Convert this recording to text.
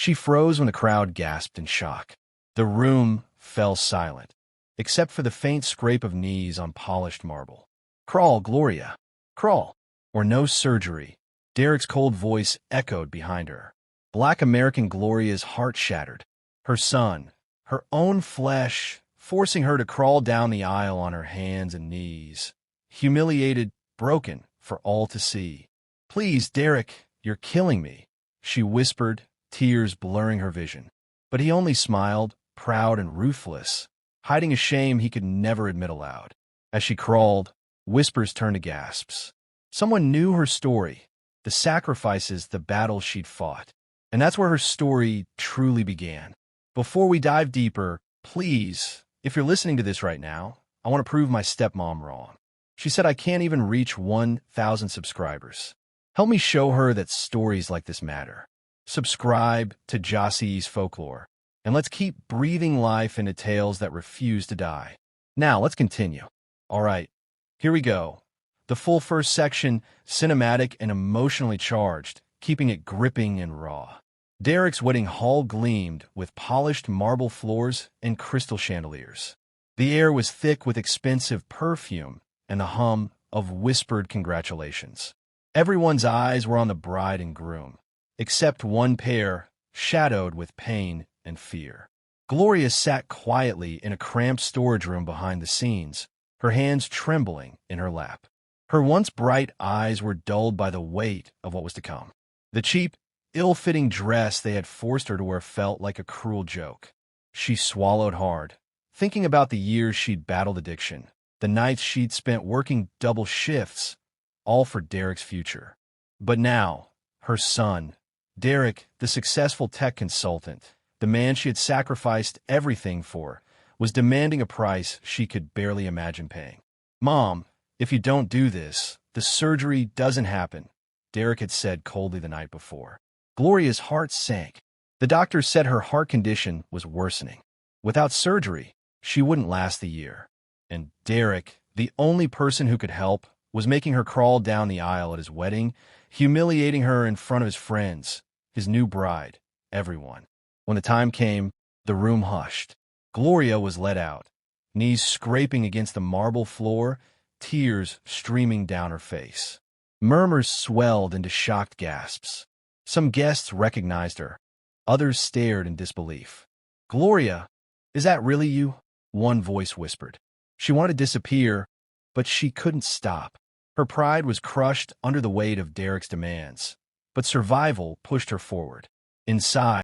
She froze when the crowd gasped in shock. The room fell silent, except for the faint scrape of knees on polished marble. "Crawl, Gloria. Crawl, or no surgery." Derek's cold voice echoed behind her. Black American Gloria's heart shattered. Her son, her own flesh, forcing her to crawl down the aisle on her hands and knees. Humiliated, broken, for all to see. "Please, Derek, you're killing me," she whispered, tears blurring her vision. But he only smiled, proud and ruthless, hiding a shame he could never admit aloud. As she crawled, whispers turned to gasps. Someone knew her story, the sacrifices, the battles she'd fought. And that's where her story truly began. Before we dive deeper, please, if you're listening to this right now, I want to prove my stepmom wrong. She said I can't even reach 1,000 subscribers. Help me show her that stories like this matter. Subscribe to Jossie's Folklore, and let's keep breathing life into tales that refuse to die. Now, let's continue. All right, here we go. The full first section, cinematic and emotionally charged, keeping it gripping and raw. Derek's wedding hall gleamed with polished marble floors and crystal chandeliers. The air was thick with expensive perfume and the hum of whispered congratulations. Everyone's eyes were on the bride and groom, except one pair, shadowed with pain and fear. Gloria sat quietly in a cramped storage room behind the scenes, her hands trembling in her lap. Her once bright eyes were dulled by the weight of what was to come. The cheap, ill-fitting dress they had forced her to wear felt like a cruel joke. She swallowed hard, thinking about the years she'd battled addiction, the nights she'd spent working double shifts, all for Derek's future. But now, her son, Derek, the successful tech consultant, the man she had sacrificed everything for, was demanding a price she could barely imagine paying. "Mom, if you don't do this, the surgery doesn't happen," Derek had said coldly the night before. Gloria's heart sank. The doctor said her heart condition was worsening. Without surgery, she wouldn't last the year. And Derek, the only person who could help, was making her crawl down the aisle at his wedding, humiliating her in front of his friends, his new bride, everyone. When the time came, the room hushed. Gloria was let out, knees scraping against the marble floor, tears streaming down her face. Murmurs swelled into shocked gasps. Some guests recognized her. Others stared in disbelief. "Gloria, is that really you?" one voice whispered. She wanted to disappear, but she couldn't stop. Her pride was crushed under the weight of Derek's demands, but survival pushed her forward. Inside,